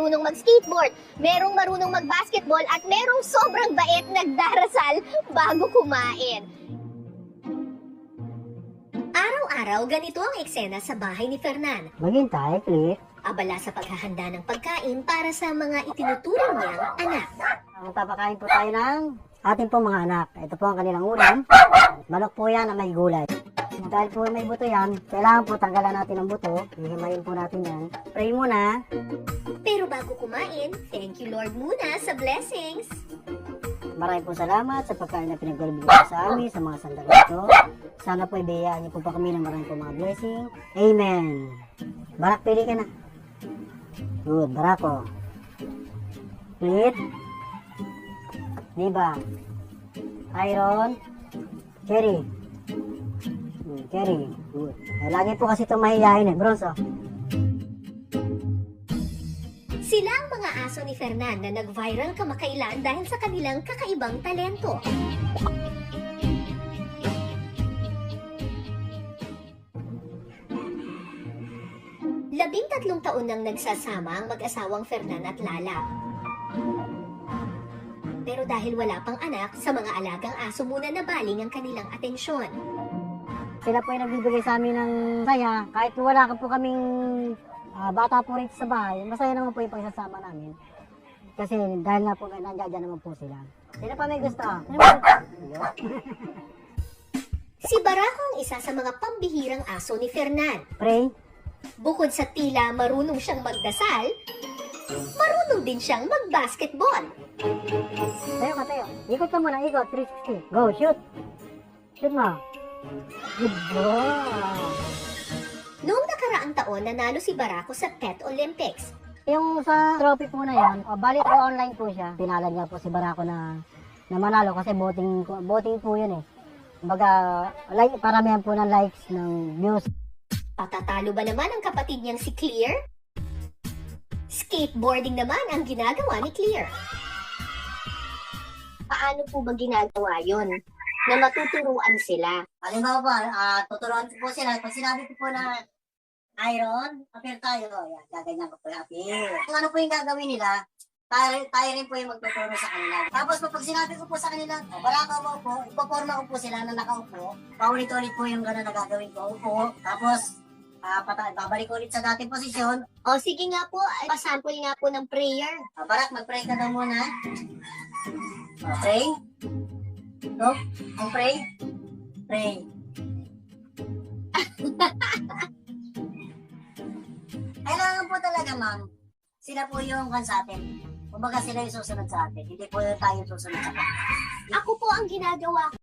marunong mag-skateboard, merong marunong mag-basketball, at merong sobrang bait nagdarasal bago kumain. Araw-araw, ganito ang eksena sa bahay ni Fernan. Maghintay, please. Abala sa paghahanda ng pagkain para sa mga itinuturing niyang anak. Magpapakain po tayo ng ating po mga anak. Ito po ang kanilang ulam. Manok po yan na may gulay. Dahil po may buto yan, kailangan po tanggalan natin ang buto. Hihimayin po natin yan. Pray muna. Pero bago kumain, thank you Lord muna sa blessings. Maraming po salamat sa pagkain na pinagkalibigay sa amin sa mga sandali ito. Sana po ibigyan niyo po pa kami ng maraming po mga blessing. Amen. Barak, pili ka na. Good, Barako. Split. Diba? Iron. Cherry. Cherry. Good. Lagi po kasi itong mahihayin bronze. Sila ang mga aso ni Fernan na nag-viral kamakailan dahil sa kanilang kakaibang talento. Labing-tatlong taon nang nagsasama ang mag-asawang Fernan at Lala. Pero dahil wala pang anak, sa mga alagang aso muna nabaling ang kanilang atensyon. Sila po ay nagbibigay sa amin ng saya. Kahit wala po kaming bata po rito sa bahay, masaya naman po yung pagsasama namin. Kasi dahil nga po nandiyan naman po sila. Sino pa may gusto? Si Barako ang isa sa mga pambihirang aso ni Fernan. Pray. Bukod sa tila marunong siyang magdasal, marunong din siyang mag-basketball. Tayo ka, tayo. Ikot ka muna, ikot. 360. Go, shoot. Shoot mo. Good boy. Noong nakaraang taon, nanalo si Barako sa Pet Olympics. Yung sa trophy po na yan, bali po online po siya. Pinalan nga po si Barako na manalo kasi voting po yun eh. Kumbaga, paramihan po ng likes, ng views. Patatalo ba naman ang kapatid niyang si Clear? Skateboarding naman ang ginagawa ni Clear. Paano po ba ginagawa yon? Na matuturuan sila? Halimbawa po, tuturuan ko po sila. Pag sinabi ko po na iron, appear tayo. Yan, gaganyan ko po yung appear. Kung ano po yung gagawin nila, tayo rin po yung magtuturo sa kanila. Tapos pag sinabi ko po sa kanila, Barako mo po, ipoporma ko po sila na nakaupo. Paulit-ulit po yung gano'n na gagawin ko. Upo. Tapos, babalik ulit sa dating posisyon. O sige nga po, pasample nga po ng prayer. Barak, mag-pray ka daw muna. Pray. No? Ang pray. Pray. Kailangan po talaga, ma'am. Sila po yung kan sa atin. Kumbaga sila yung susunod sa atin. Hindi po tayo susunod sa atin. Ako po ang ginagawa